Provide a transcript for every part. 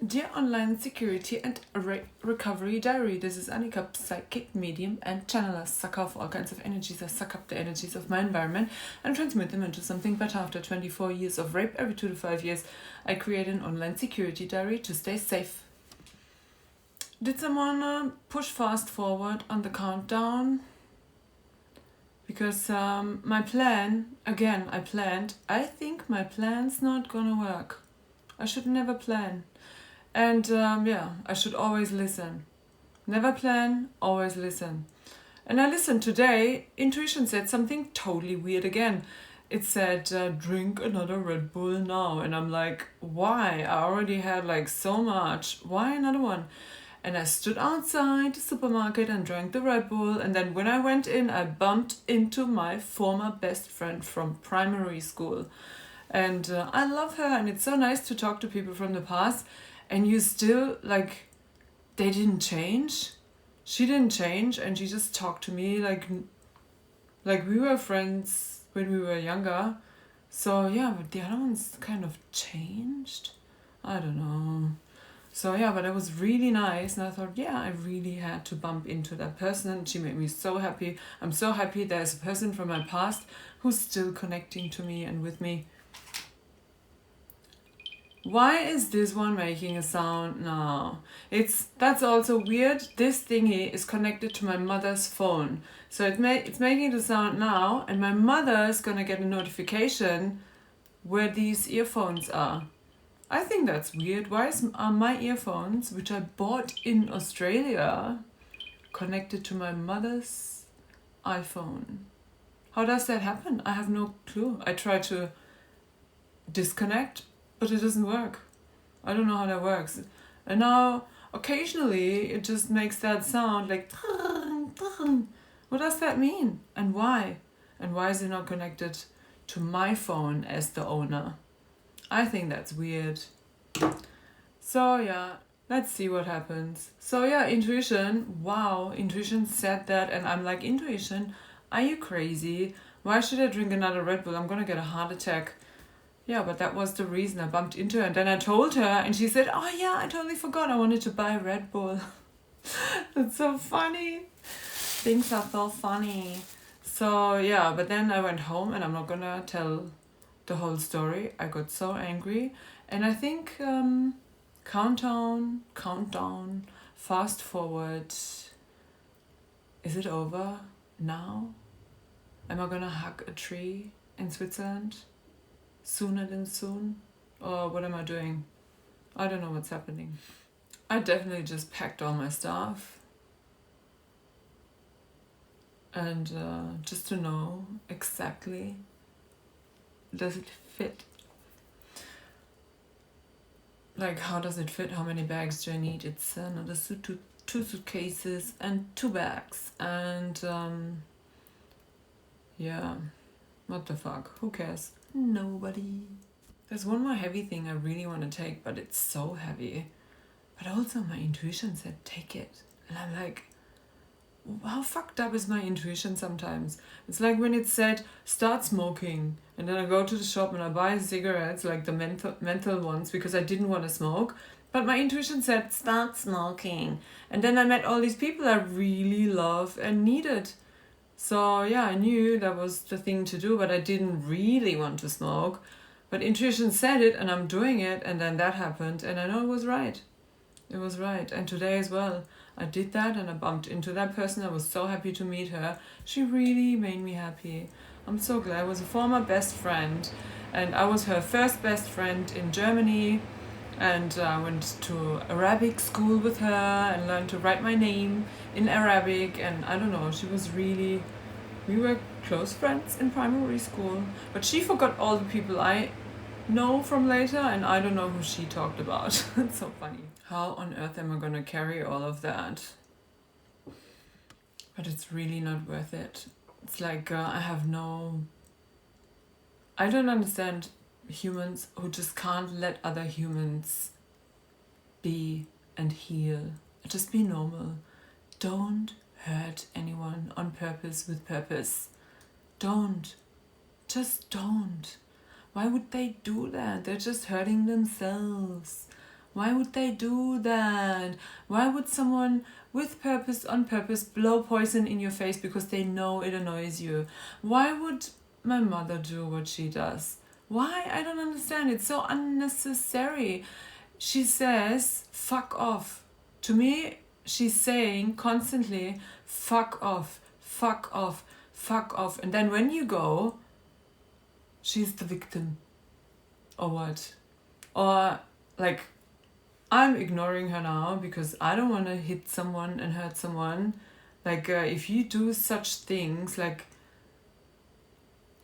Dear Online Security and Recovery Diary, this is Annika, psychic medium and channeler, sucker of all kinds of energies. I suck up the energies of my environment and transmit them into something better. After 24 years of rape, every 2 to 5 years, I create an online security diary to stay safe. Did someone push fast forward on the countdown? Because my plan, again, I think my plan's not gonna work. I should never plan. And I should always listen. Never plan, always listen. And I listened today, intuition said something totally weird again. It said, drink another Red Bull now. And I'm like, why? I already had like so much. Why another one? And I stood outside the supermarket and drank the Red Bull. And then when I went in, I bumped into my former best friend from primary school. And I love her, and it's so nice to talk to people from the past. And you still, like, they didn't change. She didn't change, and she just talked to me like we were friends when we were younger. So yeah, but the other ones kind of changed. I don't know. So yeah, but it was really nice, and I thought, yeah, I really had to bump into that person, and she made me so happy. I'm so happy there's a person from my past who's still connecting to me and with me. Why is this one making a sound now? That's also weird. This thingy is connected to my mother's phone. So it's making the sound now, and my mother's gonna get a notification where these earphones are. I think that's weird. Why are my earphones, which I bought in Australia, connected to my mother's iPhone? How does that happen? I have no clue. I try to disconnect, but it doesn't work. I don't know how that works. And now, occasionally, it just makes that sound like... What does that mean? And why? And why is it not connected to my phone as the owner? I think that's weird. So yeah, let's see what happens. So yeah, intuition. Wow, intuition said that. And I'm like, intuition, are you crazy? Why should I drink another Red Bull? I'm gonna get a heart attack. Yeah, but that was the reason I bumped into her. And then I told her, and she said, oh yeah, I totally forgot. I wanted to buy Red Bull. That's so funny. Things are so funny. So yeah, but then I went home, and I'm not gonna tell the whole story. I got so angry. And I think countdown, fast forward. Is it over now? Am I gonna hug a tree in Switzerland? Sooner than soon? Or what am I doing? I don't know what's happening. I definitely just packed all my stuff. And just to know exactly, does it fit? Like, how does it fit? How many bags do I need? It's another two suitcases and 2 bags. And yeah, what the fuck? Who cares? Nobody. There's one more heavy thing I really want to take, but it's so heavy. But also my intuition said, take it. And I'm like, how fucked up is my intuition sometimes? It's like when it said, start smoking. And then I go to the shop and I buy cigarettes, like the menthol ones, because I didn't want to smoke. But my intuition said, start smoking. And then I met all these people I really love and needed. So yeah, I knew that was the thing to do, but I didn't really want to smoke. But intuition said it, and I'm doing it, and then that happened, and I know it was right. It was right. And today as well, I did that, and I bumped into that person. I was so happy to meet her. She really made me happy. I'm so glad. I was a former best friend, and I was her first best friend in Germany. And I went to Arabic school with her and learned to write my name in Arabic. And I don't know, we were close friends in primary school. But she forgot all the people I know from later, and I don't know who she talked about. It's so funny. How on earth am I gonna carry all of that? But it's really not worth it. It's like I don't understand humans who just can't let other humans be and heal. Just be normal. Don't hurt anyone on purpose with purpose. Don't. Just don't. Why would they do that? They're just hurting themselves. Why would they do that? Why would someone with purpose, on purpose, blow poison in your face because they know it annoys you? Why would my mother do what she does? Why? I don't understand. It's so unnecessary. She says, fuck off. To me, she's saying constantly, fuck off, fuck off, fuck off. And then when you go, she's the victim. Or what? Or like, I'm ignoring her now because I don't want to hit someone and hurt someone. Like, if you do such things, like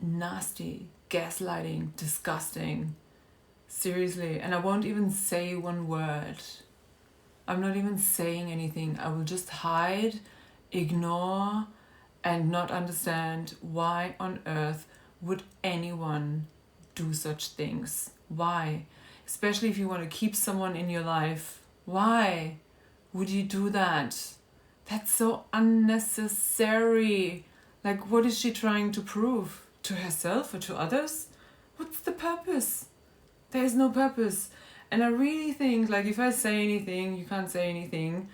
nasty, gaslighting, disgusting, seriously, and I won't even say one word. I'm not even saying anything. I will just hide, ignore, and not understand why on earth would anyone do such things. Why? Especially if you want to keep someone in your life. Why would you do that? That's so unnecessary. Like, what is she trying to prove? To herself or to others? What's the purpose? There is no purpose. And I really think, like, if I say anything, you can't say anything.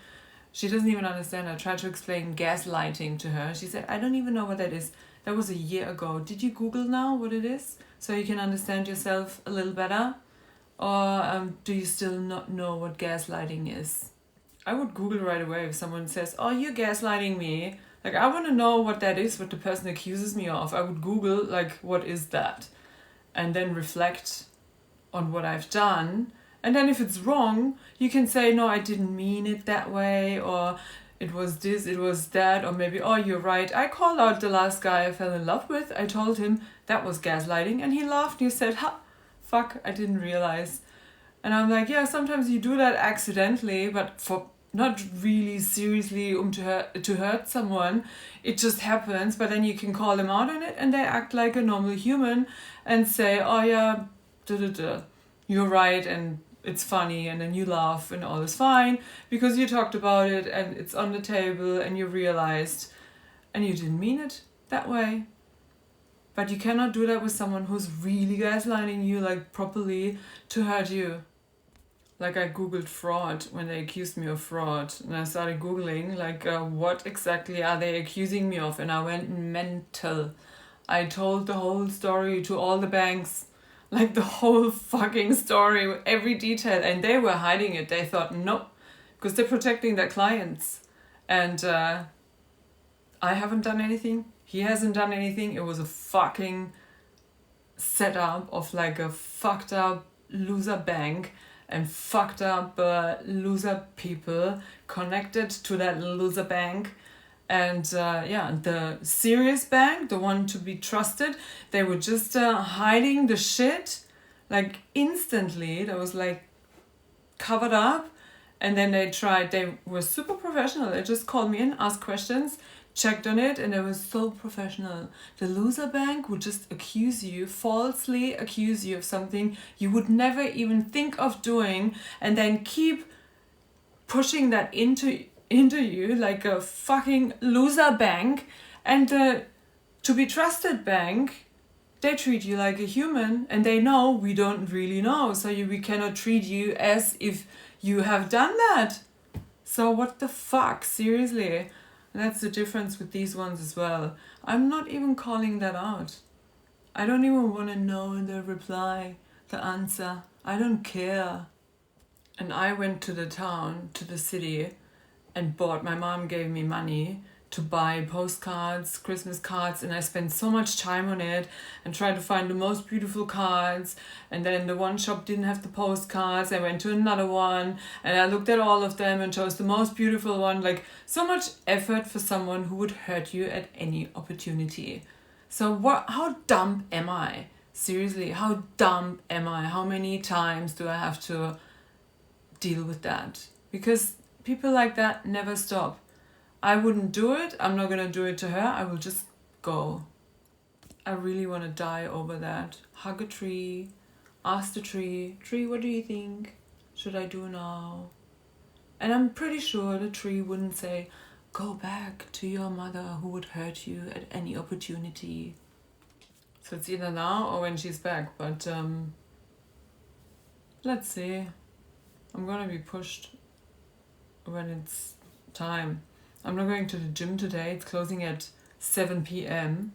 She doesn't even understand. I tried to explain gaslighting to her. She said, I don't even know what that is. That was a year ago. Did you Google now what it is? So you can understand yourself a little better? Or do you still not know what gaslighting is? I would Google right away if someone says, oh, you're gaslighting me. Like, I want to know what that is, what the person accuses me of. I would Google, like, what is that? And then reflect on what I've done. And then if it's wrong, you can say, no, I didn't mean it that way. Or it was this, it was that. Or maybe, oh, you're right. I called out the last guy I fell in love with. I told him that was gaslighting. And he laughed and he said, ha, fuck, I didn't realize. And I'm like, yeah, sometimes you do that accidentally, but for not really seriously to hurt someone. It just happens, but then you can call them out on it and they act like a normal human and say, oh yeah, you're right and it's funny, and then you laugh and all is fine because you talked about it and it's on the table and you realized and you didn't mean it that way. But you cannot do that with someone who's really gaslighting you, like, properly to hurt you. Like, I Googled fraud when they accused me of fraud. And I started Googling, like, what exactly are they accusing me of? And I went mental. I told the whole story to all the banks. Like, the whole fucking story, with every detail. And they were hiding it. They thought, no, because they're protecting their clients. And I haven't done anything. He hasn't done anything. It was a fucking setup of, like, a fucked up loser bank and fucked up loser people connected to that loser bank. And the serious bank, the one to be trusted, they were just hiding the shit, like, instantly. That was, like, covered up. And then they were super professional. They just called me in, asked questions, checked on it, and it was so professional. The loser bank would just falsely accuse you of something you would never even think of doing, and then keep pushing that into you like a fucking loser bank. And to be trusted bank, they treat you like a human, and they know we don't really know, so we cannot treat you as if you have done that. So what the fuck, seriously? And that's the difference with these ones as well. I'm not even calling that out. I don't even want to know the reply, the answer. I don't care. And I went to the town, to the city, and my mom gave me money to buy postcards, Christmas cards, and I spent so much time on it and tried to find the most beautiful cards. And then the one shop didn't have the postcards. I went to another one and I looked at all of them and chose the most beautiful one. Like, so much effort for someone who would hurt you at any opportunity. So how dumb am I? Seriously, how dumb am I? How many times do I have to deal with that? Because people like that never stop. I wouldn't do it. I'm not going to do it to her. I will just go. I really want to die over that. Hug a tree. Ask the tree, what do you think? Should I do now? And I'm pretty sure the tree wouldn't say, go back to your mother who would hurt you at any opportunity. So it's either now or when she's back. But let's see. I'm gonna be pushed when it's time. I'm not going to the gym today. It's closing at 7 p.m.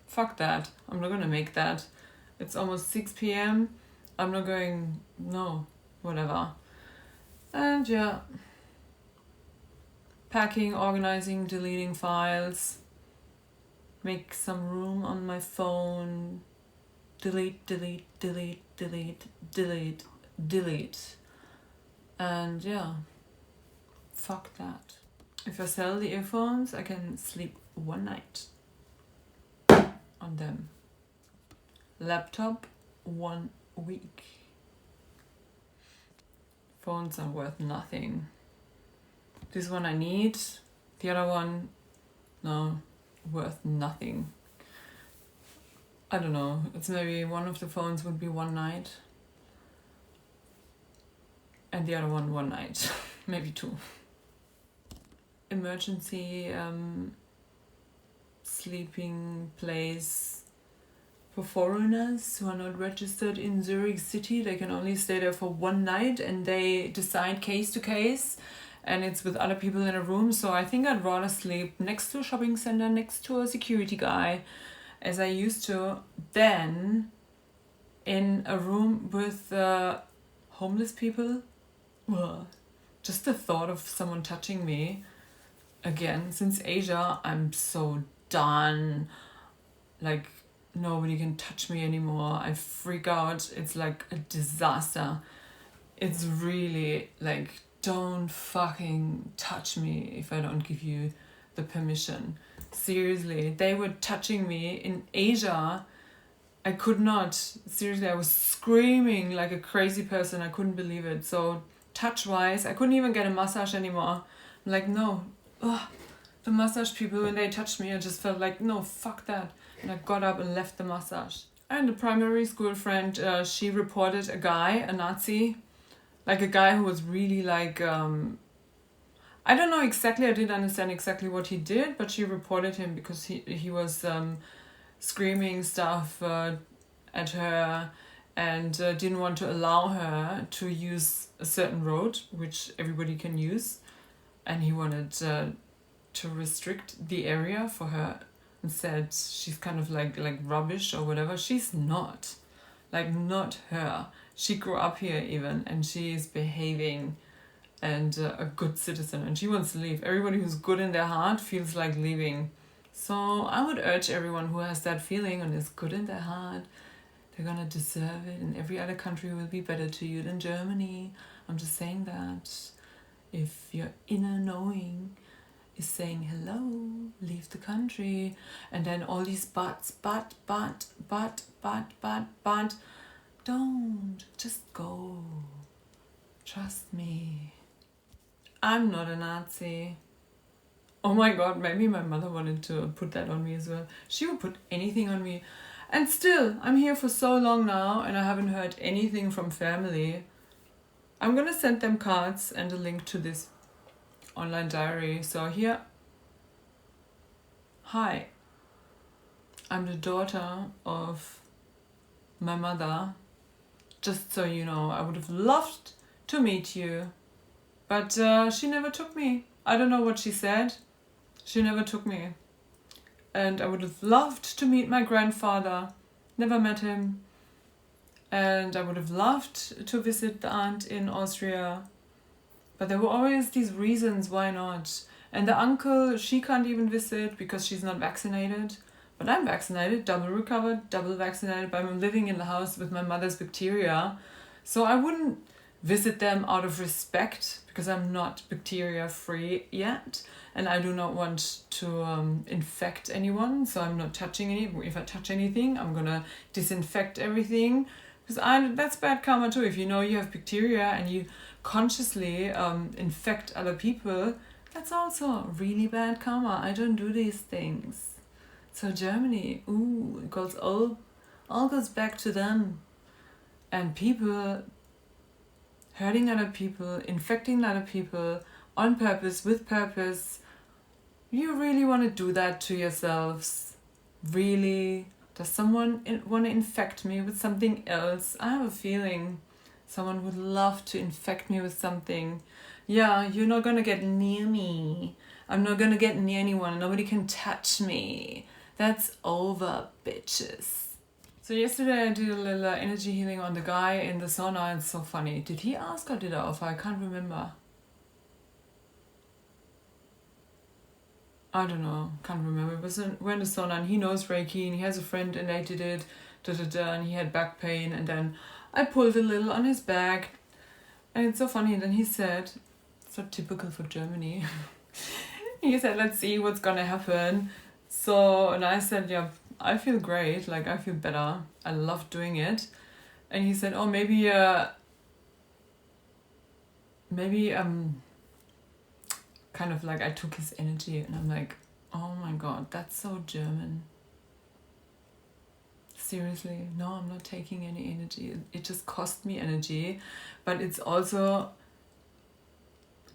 Fuck that. I'm not gonna make that. It's almost 6 p.m. I'm not going... No. Whatever. And yeah. Packing, organizing, deleting files. Make some room on my phone. Delete, delete, delete, delete, delete, delete. And yeah. Fuck that. If I sell the earphones, I can sleep one night on them. Laptop, 1 week. Phones are worth nothing. This one I need. The other one, no, worth nothing. I don't know. It's maybe one of the phones would be one night. And the other one night. Maybe 2. Emergency sleeping place for foreigners who are not registered in Zurich city. They can only stay there for 1 night and they decide case to case, and it's with other people in a room. So I think I'd rather sleep next to a shopping center, next to a security guy, as I used to, than in a room with homeless people. Ugh. Just the thought of someone touching me. Again, since Asia, I'm so done. Like, nobody can touch me anymore. I freak out. It's like a disaster. It's really like, don't fucking touch me if I don't give you the permission. Seriously, they were touching me in Asia. I could not. Seriously, I was screaming like a crazy person. I couldn't believe it. So touch-wise, I couldn't even get a massage anymore. I'm like, no. Ugh. The massage people, when they touched me, I just felt like, no, fuck that. And I got up and left the massage. And a primary school friend, she reported a guy, a Nazi, like a guy who was really like, I don't know exactly, I didn't understand exactly what he did, but she reported him because he was screaming stuff at her and didn't want to allow her to use a certain road, which everybody can use. And he wanted to restrict the area for her and said she's kind of like rubbish or whatever. She's not. Like, not her. She grew up here even, and she is behaving and a good citizen, and she wants to leave. Everybody who's good in their heart feels like leaving. So I would urge everyone who has that feeling and is good in their heart, they're gonna deserve it, and every other country will be better to you than Germany. I'm just saying that. If your inner knowing is saying hello, leave the country, and then all these buts, but, don't, just go. Trust me. I'm not a Nazi. Oh my god, maybe my mother wanted to put that on me as well. She would put anything on me. And still, I'm here for so long now and I haven't heard anything from family. I'm gonna send them cards and a link to this online diary. So here, hi, I'm the daughter of my mother. Just so you know, I would have loved to meet you, but she never took me. I don't know what she said. She never took me. And I would have loved to meet my grandfather. Never met him. And I would have loved to visit the aunt in Austria. But there were always these reasons why not. And the uncle, she can't even visit because she's not vaccinated. But I'm vaccinated, double recovered, double vaccinated, but I'm living in the house with my mother's bacteria. So I wouldn't visit them out of respect because I'm not bacteria free yet. And I do not want to infect anyone. So I'm not touching any. If I touch anything, I'm going to disinfect everything. Because that's bad karma too. If you know you have bacteria and you consciously infect other people, that's also really bad karma. I don't do these things. So Germany, ooh, it goes all goes back to them. And people hurting other people, infecting other people on purpose, with purpose. You really want to do that to yourselves? Really? Does someone want to infect me with something else? I have a feeling Someone would love to infect me with something. Yeah, you're not gonna get near me. I'm not gonna get near anyone. Nobody can touch me. That's over, bitches. So yesterday I did a little energy healing on the guy in the sauna. It's so funny. Did he ask or did I offer? I can't remember. I don't know. Can't remember. It was we're in the sauna and he knows Reiki and he has a friend and they did it. And he had back pain and then I pulled a little on his back. And it's so funny. And then he said, so typical for Germany. He said, let's see what's gonna happen. So, and I said, yeah, I feel great. Like, I feel better. I love doing it. And he said, oh, maybe kind of like I took his energy. And I'm like, oh my God, that's so German. Seriously, no, I'm not taking any energy. It just cost me energy. But it's also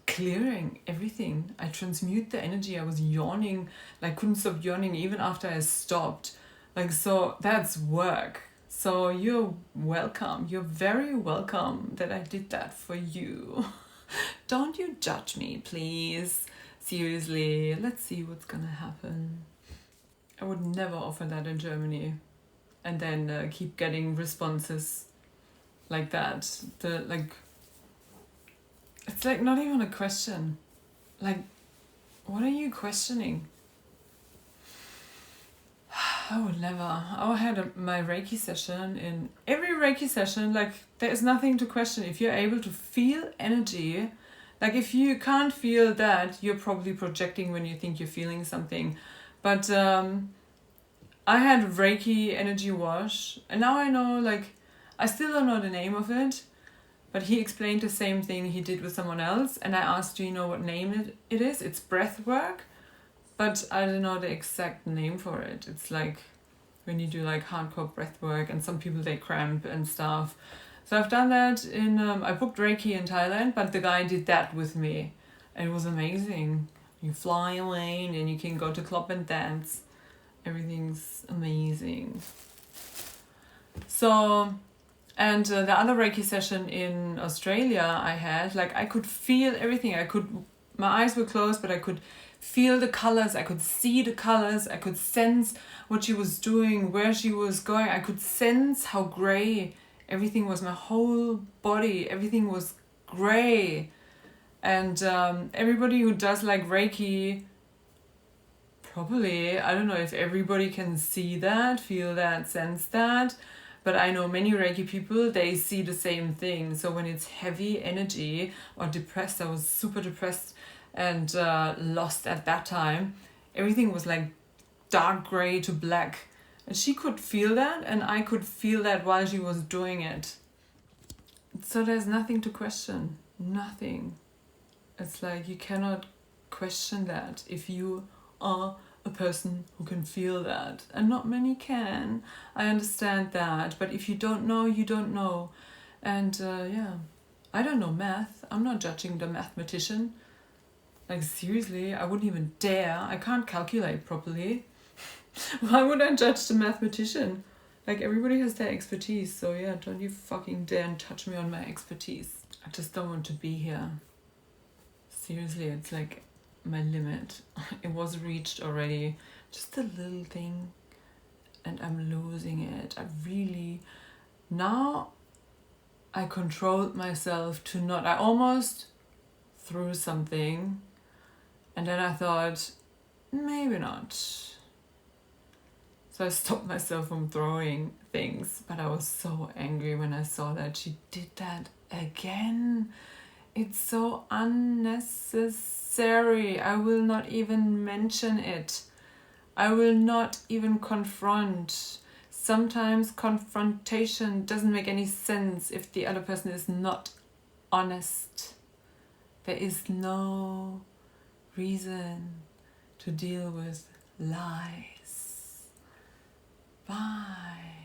clearing everything. I transmute the energy. I was yawning, like couldn't stop yawning even after I stopped. Like, so that's work. So you're welcome. You're very welcome that I did that for you. Don't you judge me, please. Seriously, let's see what's gonna happen. I would never offer that in Germany and then keep getting responses like that. It's like not even a question. Like, what are you questioning? I would never. I had my Reiki session. In every Reiki session, like, there is nothing to question. If you're able to feel energy, like if you can't feel that, you're probably projecting when you think you're feeling something. But I had Reiki energy wash, and now I know, like, I still don't know the name of it, but he explained the same thing he did with someone else, and I asked, do you know what name it is? It's breath work, but I don't know the exact name for it. It's like when you do like hardcore breath work, and some people, they cramp and stuff. So I've done that in, I booked Reiki in Thailand, but the guy did that with me, and it was amazing. You fly away, and you can go to club and dance. Everything's amazing. So, and the other Reiki session in Australia I had, like, I could feel everything. My eyes were closed, but I could feel the colors. I could see the colors. I could sense what she was doing, where she was going. I could sense how gray everything was. My whole body, everything was gray. And everybody who does like Reiki, probably, I don't know if everybody can see that, feel that, sense that, but I know many Reiki people, they see the same thing. So when it's heavy energy or depressed, I was super depressed and lost at that time. Everything was like dark gray to black. And she could feel that, and I could feel that while she was doing it. So there's nothing to question. Nothing. It's like you cannot question that if you are a person who can feel that, and not many can. I understand that, but if you don't know, you don't know. And yeah, I don't know math. I'm not judging the mathematician. Like, seriously, I wouldn't even dare. I can't calculate properly. Why would I judge the mathematician? Like, everybody has their expertise, so yeah, don't you fucking dare and touch me on my expertise. I just don't want to be here. Seriously, it's like my limit. It was reached already. Just a little thing, and I'm losing it. Now I controlled myself to not. I almost threw something, and then I thought, maybe not. So I stopped myself from throwing things, but I was so angry when I saw that she did that again. It's so unnecessary. I will not even mention it. I will not even confront. Sometimes confrontation doesn't make any sense if the other person is not honest. There is no reason to deal with lies. Bye.